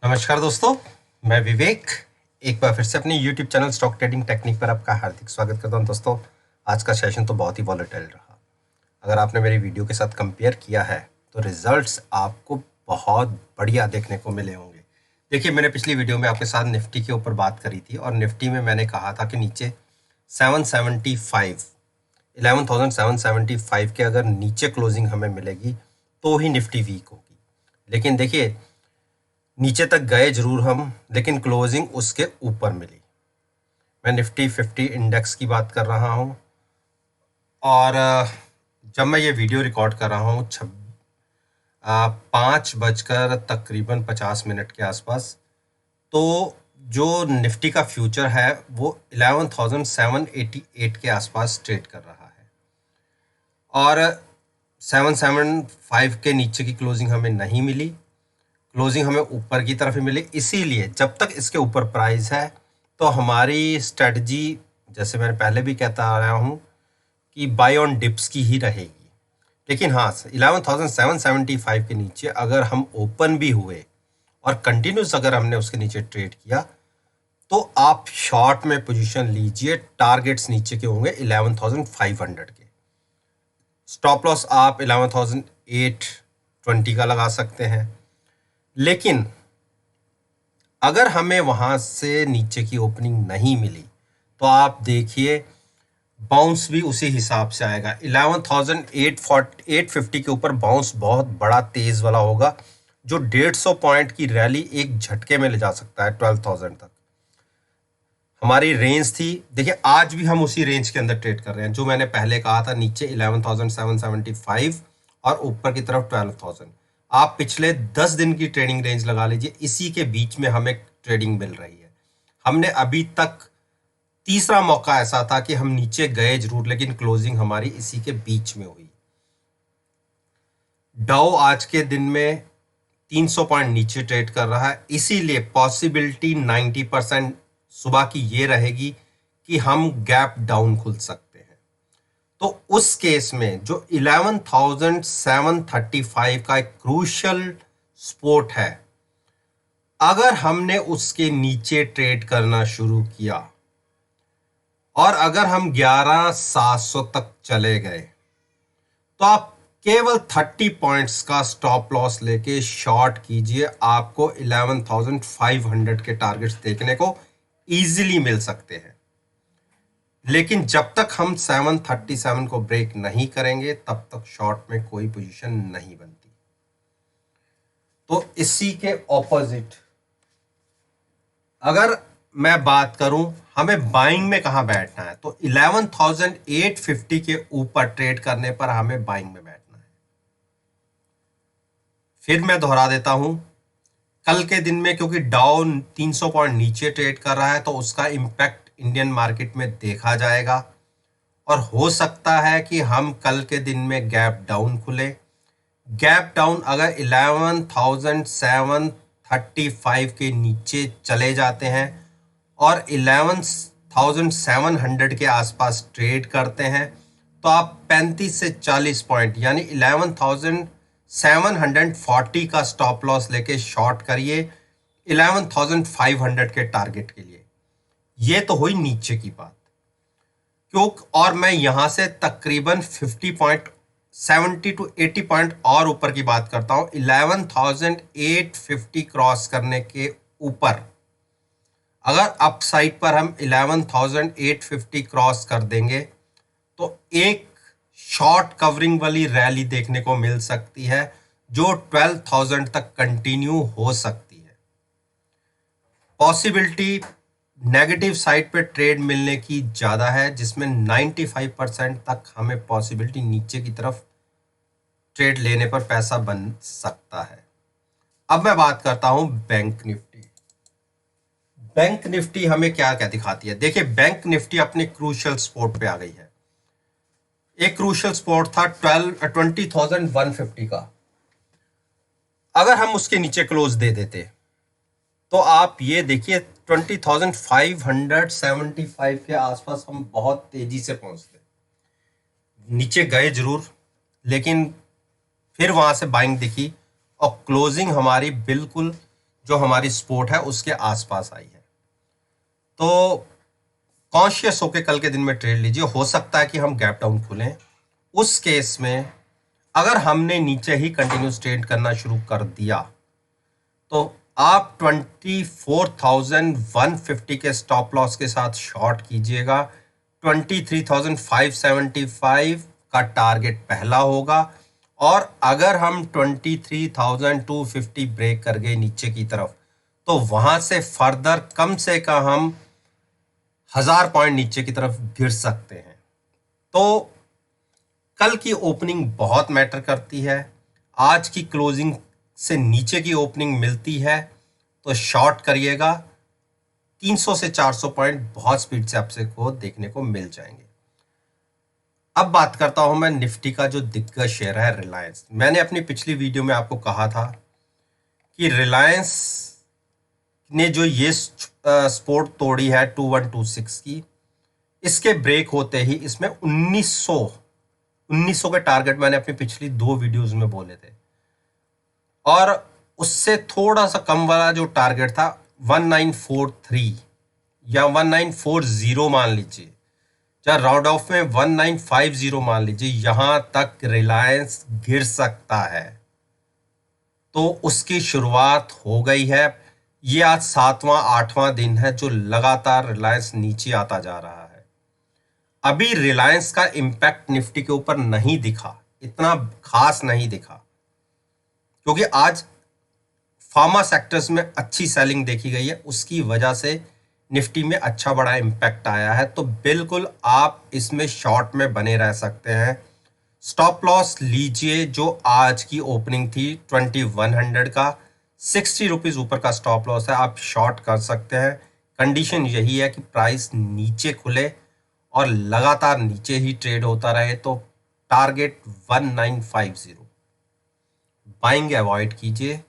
नमस्कार दोस्तों, मैं विवेक एक बार फिर से अपने YouTube channel stock trading technique पर आपका हार्दिक स्वागत करता हूं। दोस्तों, आज का सेशन तो बहुत ही वॉलेटाइल रहा। अगर आपने मेरी वीडियो के साथ कंपेयर किया है तो रिजल्ट्स आपको बहुत बढ़िया देखने को मिले होंगे। देखिए, मैंने पिछली वीडियो में आपके साथ निफ्टी के ऊपर बात करी थी और निफ्टी में मैंने कहा था कि नीचे 11,775 के अगर नीचे क्लोजिंग हमें मिलेगी तो ही निफ्टी वीक होगी। लेकिन देखिए, नीचे तक गए जरूर हम, लेकिन क्लोजिंग उसके ऊपर मिली। मैं निफ्टी 50 इंडेक्स की बात कर रहा हूं और जब मैं ये वीडियो रिकॉर्ड कर रहा हूं 5 बजकर तकरीबन 50 मिनट के आसपास, तो जो निफ्टी का फ्यूचर है वो 11,788 के आसपास ट्रेड कर रहा है और 775 के नीचे की क्लोजिंग हमें नहीं मिली। क्लोजिंग हमें ऊपर की तरफ ही मिली। इसीलिए जब तक इसके ऊपर प्राइस है तो हमारी स्ट्रेटजी, जैसे मैंने पहले भी कहता आ रहा हूँ, कि बाय ऑन डिप्स की ही रहेगी। लेकिन हाँ, 11,775 के नीचे अगर हम ओपन भी हुए और कंटिन्यूस अगर हमने उसके नीचे ट्रेड किया तो आप शॉर्ट में पोजीशन लीजिए। टारगेट्स नीचे के होंगे 11,500 के। स्टॉप लॉस आप 11,820 का लगा सकते हैं। लेकिन अगर हमें वहां से नीचे की ओपनिंग नहीं मिली तो आप देखिए बाउंस भी उसी हिसाब से आएगा। 11,850 के ऊपर बाउंस बहुत बड़ा तेज वाला होगा, जो 150 पॉइंट की रैली एक झटके में ले जा सकता है 12,000 तक। हमारी रेंज थी, देखिए आज भी हम उसी रेंज के अंदर ट्रेड कर रहे हैं जो मैंने पहले कहा था, नीचे 11,775 और ऊपर की तरफ 12,000। आप पिछले 10 दिन की ट्रेडिंग रेंज लगा लीजिए, इसी के बीच में हमें ट्रेडिंग मिल रही है। हमने अभी तक तीसरा मौका ऐसा था कि हम नीचे गए जरूर, लेकिन क्लोजिंग हमारी इसी के बीच में हुई। डाउ आज के दिन में 300 पॉइंट नीचे ट्रेड कर रहा है, इसीलिए पॉसिबिलिटी 90% सुबह की ये रहेगी कि हम गैप डाउन खुल सकते हैं। तो उस केस में जो 11,735 का एक क्रूशियल सपोर्ट है, अगर हमने उसके नीचे ट्रेड करना शुरू किया और अगर हम 11,700 तक चले गए तो आप केवल 30 पॉइंट्स का स्टॉप लॉस लेके शॉर्ट कीजिए। आपको 11,500 के टारगेट्स देखने को इजीली मिल सकते हैं। लेकिन जब तक हम 737 को ब्रेक नहीं करेंगे तब तक शॉर्ट में कोई पोजीशन नहीं बनती। तो इसी के ऑपोजिट अगर मैं बात करूं, हमें बाइंग में कहां बैठना है, तो 11,850 के ऊपर ट्रेड करने पर हमें बाइंग में बैठना है। फिर मैं दोहरा देता हूं, कल के दिन में क्योंकि डाउन 300 पॉइंट नीचे ट्रेड कर रहा है तो उसका इंपैक्ट इंडियन मार्केट में देखा जाएगा और हो सकता है कि हम कल के दिन में गैप डाउन खुले। गैप डाउन अगर 11,735 के नीचे चले जाते हैं और 11,700 के आसपास ट्रेड करते हैं तो आप 35 से 40 पॉइंट यानी 11,740 का स्टॉप लॉस लेके शॉर्ट करिए 11,500 के टारगेट के लिए। ये तो हुई नीचे की बात। और मैं यहां से तकरीबन 50 पॉइंट 70 to 80 पॉइंट और ऊपर की बात करता हूं। 11,850 क्रॉस करने के ऊपर अगर अपसाइड पर हम 11,850 क्रॉस कर देंगे तो एक शॉर्ट कवरिंग वाली रैली देखने को मिल सकती है जो 12,000 तक कंटिन्यू हो सकती है। पॉसिबिलिटी नेगेटिव साइड पे ट्रेड मिलने की ज्यादा है, जिसमें 95% तक हमें पॉसिबिलिटी नीचे की तरफ ट्रेड लेने पर पैसा बन सकता है। अब मैं बात करता हूं बैंक निफ्टी। बैंक निफ्टी हमें क्या क्या दिखाती है। देखिए, बैंक निफ्टी अपने क्रूशियल सपोर्ट पे आ गई है। एक क्रूशियल सपोर्ट था 20,150 का। अगर हम उसके नीचे क्लोज दे देते तो आप ये देखिए 20,575 के आसपास हम बहुत तेजी से पहुंचते। नीचे गए जरूर, लेकिन फिर वहां से बाइंग दिखी और क्लोजिंग हमारी बिल्कुल जो हमारी सपोर्ट है उसके आसपास आई है। तो कॉन्शियस होकर कल के दिन में ट्रेड लीजिए। हो सकता है कि हम गैप डाउन खुलें। उस केस में अगर हमने नीचे ही कंटिन्यूस ट्रेड करना शुरू कर दिया तो आप 24,150 के स्टॉप लॉस के साथ शॉर्ट कीजिएगा। 23,575 का टारगेट पहला होगा, और अगर हम 23,250 ब्रेक कर गए नीचे की तरफ तो वहां से फर्दर कम से कम हम 1000 पॉइंट नीचे की तरफ गिर सकते हैं। तो कल की ओपनिंग बहुत मैटर करती है। आज की क्लोजिंग से नीचे की ओपनिंग मिलती है तो शॉर्ट करिएगा। 300 से 400 पॉइंट बहुत स्पीड से आपसे को देखने को मिल जाएंगे। अब बात करता हूं मैं निफ्टी का जो दिग्गज शेयर है रिलायंस। मैंने अपनी पिछली वीडियो में आपको कहा था कि रिलायंस ने जो ये सपोर्ट तोड़ी है 2126 की, इसके ब्रेक होते ही इसमें 1900 के टारगेट मैंने अपनी पिछली 2 वीडियोस में बोले थे, और उससे थोड़ा सा कम वाला जो टारगेट था 1943 या 1940 मान लीजिए, या राउंड ऑफ में 1950 मान लीजिए, यहां तक रिलायंस गिर सकता है। तो उसकी शुरुआत हो गई है। ये आज 7वां 8वां दिन है जो लगातार रिलायंस नीचे आता जा रहा है। अभी रिलायंस का इंपैक्ट निफ्टी के ऊपर नहीं दिखा, इतना खास नहीं दिखा, क्योंकि आज फार्मा सेक्टर्स में अच्छी सेलिंग देखी गई है, उसकी वजह से निफ्टी में अच्छा बड़ा इंपैक्ट आया है। तो बिल्कुल आप इसमें शॉर्ट में बने रह सकते हैं। स्टॉप लॉस लीजिए जो आज की ओपनिंग थी 2100 का, 60 रुपीज ऊपर का स्टॉप लॉस है, आप शॉर्ट कर सकते हैं। कंडीशन यही है कि प्राइस नीचे खुले और लगातार नीचे ही ट्रेड होता रहे। तो टारगेट 1950, बाइंग अवॉइड कीजिए।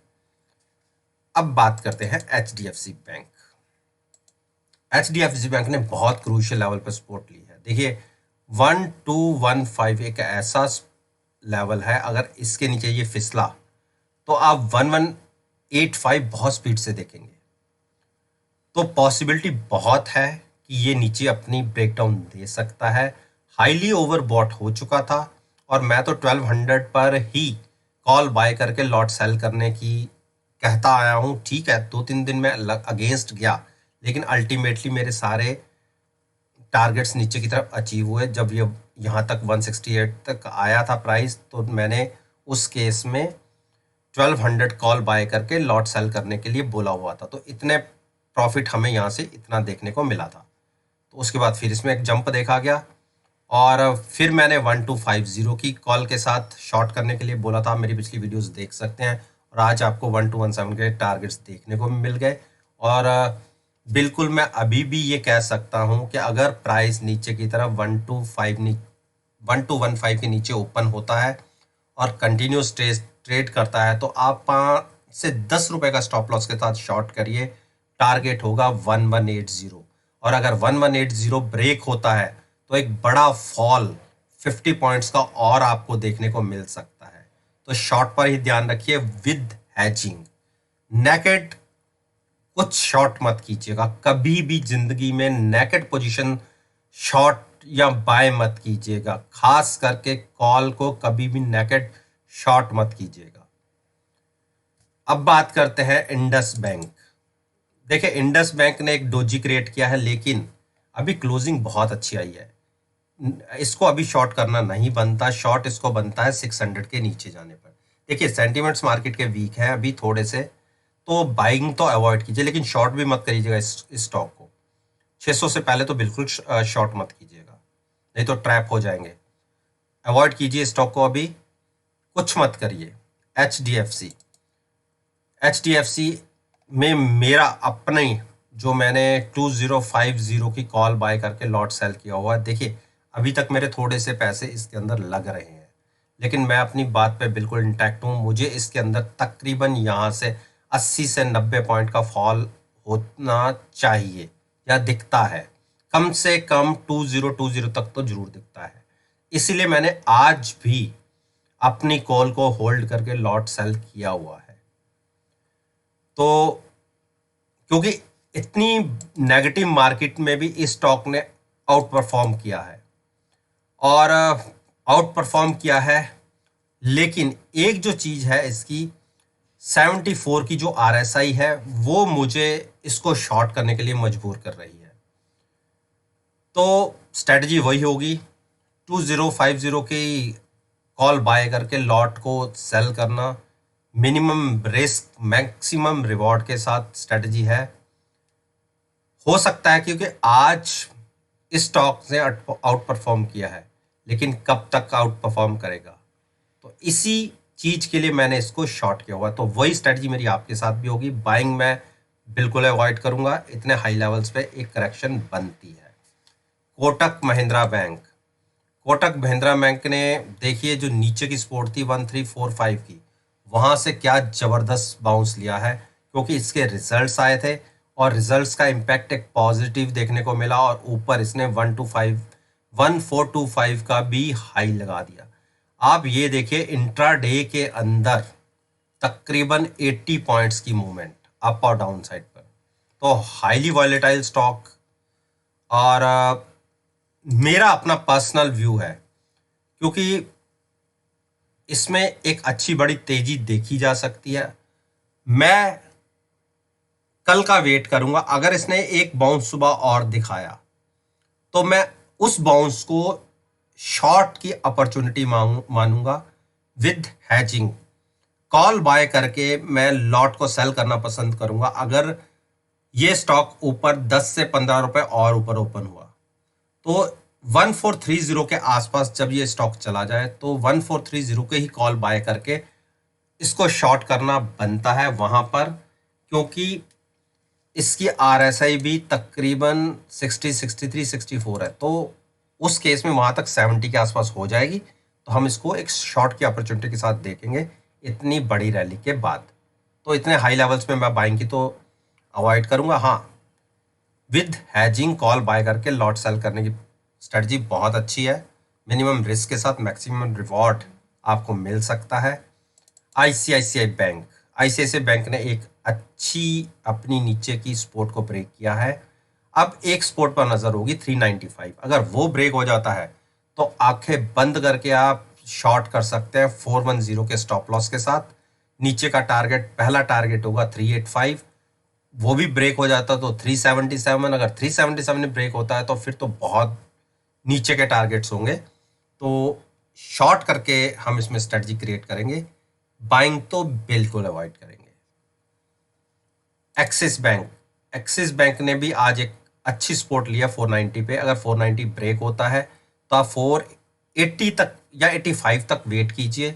अब बात करते हैं HDFC बैंक। HDFC बैंक ने बहुत क्रूशियल लेवल पर सपोर्ट ली है। देखिए 1215 एक ऐसा लेवल है, अगर इसके नीचे ये फिसला तो आप 1185 बहुत स्पीड से देखेंगे। तो पॉसिबिलिटी बहुत है कि ये नीचे अपनी ब्रेकडाउन दे सकता है। हाईली ओवरबॉट हो चुका था, और मैं तो 1200 पर ही कॉल बाय करके लॉट सेल करने की कहता आया हूं। ठीक है, 2-3 दिन में अगेंस्ट गया, लेकिन अल्टीमेटली मेरे सारे टारगेट्स नीचे की तरफ अचीव हुए। जब ये यहाँ तक 168 तक आया था प्राइस, तो मैंने उस केस में 1200 कॉल बाय करके लॉट सेल करने के लिए बोला हुआ था। तो इतने प्रॉफिट हमें यहाँ से इतना देखने को मिला था। तो उसके बाद फिर इसमें एक जंप देखा गया, और फिर मैंने 1250 की कॉल के साथ शॉर्ट करने के लिए बोला था। मेरी पिछली वीडियोस देख सकते हैं, और आज आपको 1217 के टारगेट्स देखने को मिल गए। और बिल्कुल मैं अभी भी ये कह सकता हूं कि अगर प्राइस नीचे की तरफ 1215 के नीचे ओपन होता है और कंटिन्यूस ट्रेड करता है, तो आप 5 से 10 रुपए का स्टॉप लॉस के साथ शॉर्ट करिए। टारगेट होगा 1180, और अगर 1180 ब्रेक होता है तो एक बड़ा फॉल 50 पॉइंट्स का और आपको देखने को मिल सकता है। तो शॉर्ट पर ही ध्यान रखिए विद हैजिंग। नेकेड कुछ शॉर्ट मत कीजिएगा, कभी भी जिंदगी में नेकेड पोजीशन शॉर्ट या बाय मत कीजिएगा। खास करके कॉल को कभी भी नेकेड शॉर्ट मत कीजिएगा। अब बात करते हैं इंडस बैंक। देखिए इंडस बैंक ने एक डोजी क्रिएट किया है, लेकिन अभी क्लोजिंग बहुत अच्छी आई है। इसको अभी शॉर्ट करना नहीं बनता, शॉर्ट इसको बनता है 600 के नीचे जाने पर। देखिए सेंटीमेंट्स मार्केट के वीक हैं अभी थोड़े से, तो बाइंग तो अवॉइड कीजिए, लेकिन शॉर्ट भी मत करिएगा इस स्टॉक को। 600 से पहले तो बिल्कुल शॉर्ट मत कीजिएगा, नहीं तो ट्रैप हो जाएंगे। अवॉइड कीजिए स्टॉक को, अभी कुछ मत करिए। एच डी एफ सी में मेरा अपने जो मैंने 2050 की कॉल बाय करके लॉट सेल किया हुआ है, देखिए अभी तक मेरे थोड़े से पैसे इसके अंदर लग रहे हैं, लेकिन मैं अपनी बात पे बिल्कुल इंटैक्ट हूँ। मुझे इसके अंदर तकरीबन यहाँ से 80 से 90 पॉइंट का फॉल होना चाहिए या दिखता है। कम से कम 2020 तक तो जरूर दिखता है। इसीलिए मैंने आज भी अपनी कॉल को होल्ड करके लॉट सेल किया हुआ है। तो क्योंकि इतनी नेगेटिव मार्केट में भी इस स्टॉक ने आउट परफॉर्म किया है, और आउट परफॉर्म किया है। लेकिन एक जो चीज है इसकी, 74 की जो आरएसआई है वो मुझे इसको शॉर्ट करने के लिए मजबूर कर रही है। तो स्ट्रेटजी वही होगी, 2050 की कॉल बाय करके लॉट को सेल करना, मिनिमम रिस्क मैक्सिमम रिवॉर्ड के साथ स्ट्रेटजी है। हो सकता है क्योंकि आज इस स्टॉक ने आउट परफॉर्म किया है, लेकिन कब तक आउट परफॉर्म करेगा, तो इसी चीज के लिए मैंने इसको शॉर्ट किया हुआ। तो वही स्ट्रेटजी मेरी आपके साथ भी होगी। बाइंग मैं बिल्कुल अवॉइड करूंगा, इतने हाई लेवल्स पे एक करेक्शन बनती है। कोटक महिंद्रा बैंक, कोटक महिंद्रा बैंक ने देखिए जो नीचे की सपोर्ट थी 1345 की, वहां से क्या जबरदस्त बाउंस लिया है, क्योंकि इसके रिजल्ट्स आए थे और रिजल्ट्स का इम्पैक्ट एक पॉजिटिव देखने को मिला, और ऊपर इसने 1425 का भी हाई लगा दिया। आप ये देखिए इंट्राडे के अंदर तकरीबन 80 पॉइंट्स की मूवमेंट अप और डाउन साइड पर। तो हाईली वॉलेटाइल स्टॉक, और मेरा अपना पर्सनल व्यू है, क्योंकि इसमें एक अच्छी बड़ी तेजी देखी जा सकती है। मैं कल का वेट करूंगा, अगर इसने एक बाउंस सुबह और दिखाया तो मैं उस बाउंस को शॉर्ट की अपॉर्चुनिटी मानूंगा विद हैजिंग। कॉल बाय करके मैं लॉट को सेल करना पसंद करूंगा अगर ये स्टॉक ऊपर 10 से 15 रुपए और ऊपर ओपन हुआ। तो 1430 के आसपास जब ये स्टॉक चला जाए तो 1430 के ही कॉल बाय करके इसको शॉर्ट करना बनता है वहां पर, क्योंकि इसकी आरएसआई भी तकरीबन 60, 63, 64 है। तो उस केस में वहां तक 70 के आसपास हो जाएगी, तो हम इसको एक शॉर्ट की अपॉर्चुनिटी के साथ देखेंगे इतनी बड़ी रैली के बाद। तो इतने हाई लेवल्स में मैं बाइंग की तो अवॉइड करूंगा। हाँ, विद हैजिंग कॉल बाय करके लॉट सेल करने की स्ट्रेटजी बहुत अच्छी है। मिनिमम रिस्क के साथ मैक्सिमम रिवॉर्ड आपको मिल सकता है। आईसीआईसीआई बैंक, आईसीआईसीआई बैंक ने एक अच्छी अपनी नीचे की सपोर्ट को ब्रेक किया है। अब एक सपोर्ट पर नजर होगी 395, अगर वो ब्रेक हो जाता है तो आंखें बंद करके आप शॉर्ट कर सकते हैं 410 के स्टॉप लॉस के साथ। नीचे का टारगेट, पहला टारगेट होगा 385, वो भी ब्रेक हो जाता तो 377। अगर 377 ब्रेक होता है तो फिर तो बहुत नीचे के टारगेट्स होंगे, तो शॉर्ट करके हम इसमें स्ट्रेटजी क्रिएट करेंगे। बाइंग तो बिल्कुल अवॉइड करेंगे। एक्सिस बैंक, एक्सिस बैंक ने भी आज एक अच्छी सपोर्ट लिया 490 पे। अगर 490 ब्रेक होता है तो आप 480 तक या 85 तक वेट कीजिए,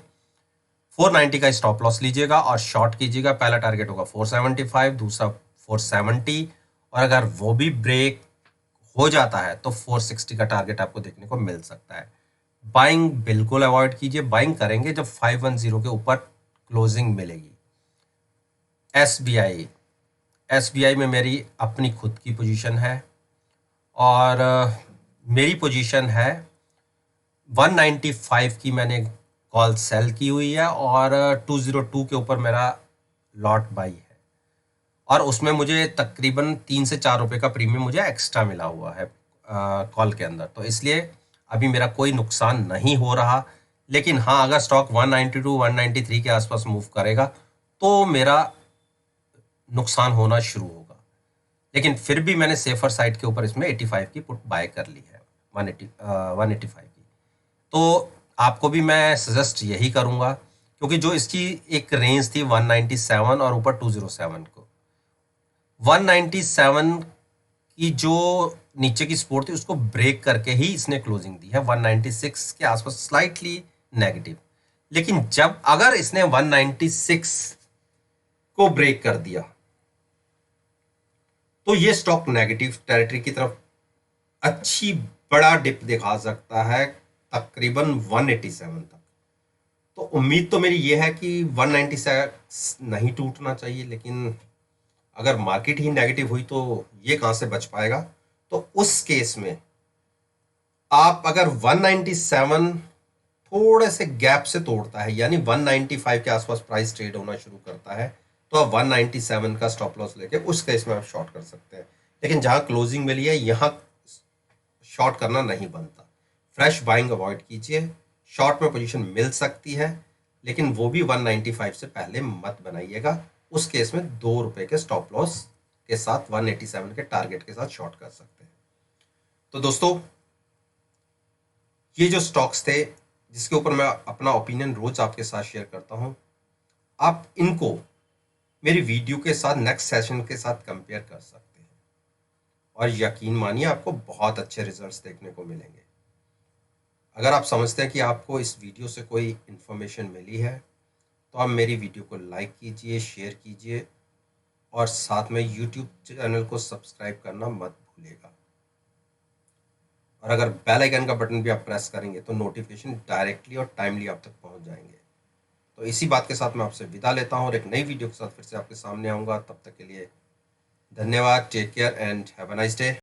490 का स्टॉप लॉस लीजिएगा और शॉर्ट कीजिएगा। पहला टारगेट होगा 475, दूसरा 470, और अगर वो भी ब्रेक हो जाता है तो 460 का टारगेट आपको देखने को मिल सकता है। बाइंग बिल्कुल अवॉइड कीजिए, बाइंग करेंगे जब 510 के ऊपर क्लोजिंग मिलेगी। एसबीआई, एसबीआई में मेरी अपनी खुद की पोजीशन है, और मेरी पोजीशन है 195 की मैंने कॉल सेल की हुई है, और 202 के ऊपर मेरा लॉट बाई है, और उसमें मुझे तकरीबन 3 से 4 रुपए का प्रीमियम मुझे एक्स्ट्रा मिला हुआ है कॉल के अंदर। तो इसलिए अभी मेरा कोई नुकसान नहीं हो रहा। लेकिन हाँ, अगर स्टॉक 192 193 के आसपास मूव करेगा तो मेरा नुकसान होना शुरू होगा। लेकिन फिर भी मैंने सेफर साइड के ऊपर इसमें 85 की पुट बाय कर ली है, 185 की। तो आपको भी मैं सजेस्ट यही करूंगा, क्योंकि जो इसकी एक रेंज थी 197 और ऊपर 207 को, 197 की जो नीचे की सपोर्ट थी उसको ब्रेक करके ही इसने क्लोजिंग दी है 196 के आसपास, स्लाइटली नेगेटिव। लेकिन जब अगर इसने 196 को ब्रेक कर दिया तो ये स्टॉक नेगेटिव टेरिटरी की तरफ अच्छी बड़ा डिप दिखा सकता है, तकरीबन 187 तक। तो उम्मीद तो मेरी ये है कि 196 नहीं टूटना चाहिए, लेकिन अगर मार्केट ही नेगेटिव हुई तो ये कहां से बच पाएगा। तो उस केस में आप अगर 197 थोड़े से गैप से तोड़ता है, यानी 195 के आसपास प्राइस ट्रेड होना शुरू करता है, तो आप 197 का स्टॉप लॉस लेके उस केस में आप शॉर्ट कर सकते हैं। लेकिन जहाँ क्लोजिंग मिली है यहाँ शॉर्ट करना नहीं बनता। फ्रेश बाइंग अवॉइड कीजिए। शॉर्ट में पोजीशन मिल सकती है, लेकिन वो भी 195 से पहले मत बनाइएगा। उस केस में ₹2 के स्टॉप लॉस के साथ 187 के टारगेट के साथ शॉर्ट कर सकते हैं। तो दोस्तों, ये जो स्टॉक्स थे जिसके ऊपर मैं अपना ओपिनियन रोज आपके साथ शेयर करता हूं, आप इनको मेरी वीडियो के साथ नेक्स्ट सेशन के साथ कंपेयर कर सकते हैं और यकीन मानिए आपको बहुत अच्छे रिजल्ट्स देखने को मिलेंगे। अगर आप समझते हैं कि आपको इस वीडियो से कोई इन्फॉर्मेशन मिली है तो आप मेरी वीडियो को लाइक कीजिए, शेयर कीजिए और साथ में यूट्यूब चैनल को सब्सक्राइब करना मत भूलिएगा। और अगर बेल आइकन का बटन भी आप प्रेस करेंगे तो नोटिफिकेशन डायरेक्टली और टाइमली आप तक पहुंच जाएंगे। तो इसी बात के साथ मैं आपसे विदा लेता हूं और एक नई वीडियो के साथ फिर से आपके सामने आऊंगा। तब तक के लिए धन्यवाद। Take care and have a nice day.